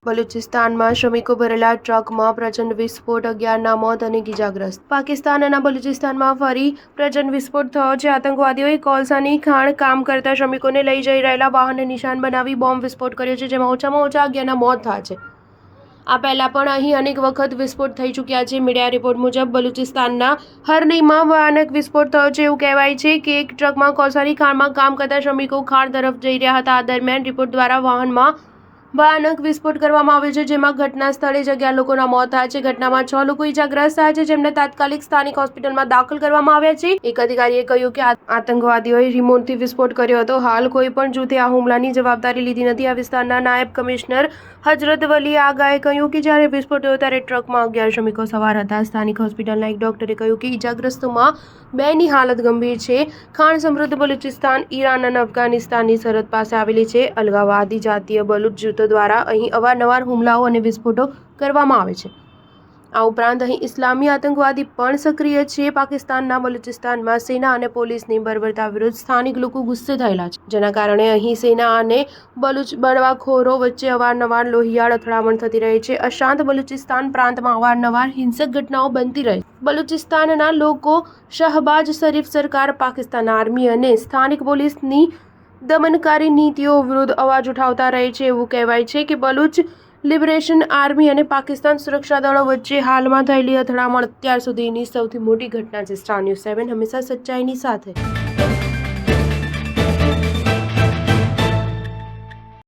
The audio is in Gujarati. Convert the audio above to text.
બલુચિસ્તાનમાં શ્રમિકો ભરેલા ટ્રકમાં પ્રચંડ વિસ્ફોટ, 11ના મોત અને ઇજાગ્રસ્ત. પાકિસ્તાનના બલુચિસ્તાનમાં ફરી પ્રચંડ વિસ્ફોટ થયો છે. આતંકવાદીઓએ કોલસાની ખાણ કામ કરતા શ્રમિકોને લઈ જઈ રહેલા વાહનને નિશાન બનાવી બોમ્બ વિસ્ફોટ કર્યો છે, જેમાં ઓછામાં ઓછા 11ના મોત થયા છે. આ પહેલા પણ અહીં અનેક વખત વિસ્ફોટ થઈ ચૂક્યા છે. મીડિયા રિપોર્ટ મુજબ બલુચિસ્તાનના હરનઈમાં ભયાનક વિસ્ફોટ થયો છે. એવું કહેવાય છે કે એક ટ્રકમાં કોલસાની ખાણમાં કામ કરતા શ્રમિકો ખાણ તરફ જઈ રહ્યા હતા. આ દરમિયાન રિપોર્ટ દ્વારા વાહનમાં ભયાનક વિસ્ફોટ કરવામાં આવ્યો છે, જેમાં ઘટના સ્થળે જ 11 લોકોના મોત થયા છે. ઘટનામાં 6 લોકો ઇજાગ્રસ્ત થયા છે, જેમને તાત્કાલિક સ્થાનિક હોસ્પિટલમાં દાખલ કરવામાં આવ્યા છે. એક અધિકારીએ કહ્યું કે આતંકવાદીઓએ રિમોટથી વિસ્ફોટ કર્યો હતો. હાલ કોઈ પણ જૂથે આ હુમલાની જવાબદારી લીધી નથી. આ વિસ્તારના નાયબ કમિશનર હજરત વલી આગાએ કહ્યું કે જ્યારે વિસ્ફોટ થયો ત્યારે ટ્રકમાં 11 શ્રમિકો સવાર હતા. સ્થાનિક હોસ્પિટલના એક ડોક્ટરે કહ્યું કે ઇજાગ્રસ્તોમાં 2ની હાલત ગંભીર છે. ખાણ સમૃદ્ધ બલુચિસ્તાન ઈરાન અને અફઘાનિસ્તાનની સરહદ પાસે આવેલી છે. અલગાવવાદી જાતીય બલુચ જૂથો દ્વારા અહીં અવારનવાર હુમલાઓ અને વિસ્ફોટો કરવામાં આવે છે. આ ઉપરાંત અહીં ઇસ્લામી આતંકવાદી પણ સક્રિય છે. પાકિસ્તાનના બલુચિસ્તાનમાં સેના અને પોલીસની બર્બરતા વિરુદ્ધ સ્થાનિક લોકો ગુસ્સે થયેલા છે, જેના કારણે અહીં સેના અને બલુચ બળવાખોરો વચ્ચે અવારનવાર લોહિયાળ અથડામણ થતી રહે છે. અશાંત બલુચિસ્તાન પ્રાંતમાં અવારનવાર હિંસક ઘટનાઓ બનતી રહે છે. બલુચિસ્તાનના લોકો શહબાજ શરીફ સરકાર, પાકિસ્તાન આર્મી અને સ્થાનિક પોલીસની દમનકારી નીતિઓ વિરુદ્ધ અવાજ ઉઠાવતા રહે છે. એવું કહેવાય છે કે બલુચ લિબરેશન આર્મી અને પાકિસ્તાન સુરક્ષા દળો વચ્ચે હાલમાં થયેલી અથડામણ અત્યાર સુધીની સૌથી મોટી ઘટના છે. સ્ટાર ન્યૂઝ 7 હંમેશા સચ્ચાઈની સાથે.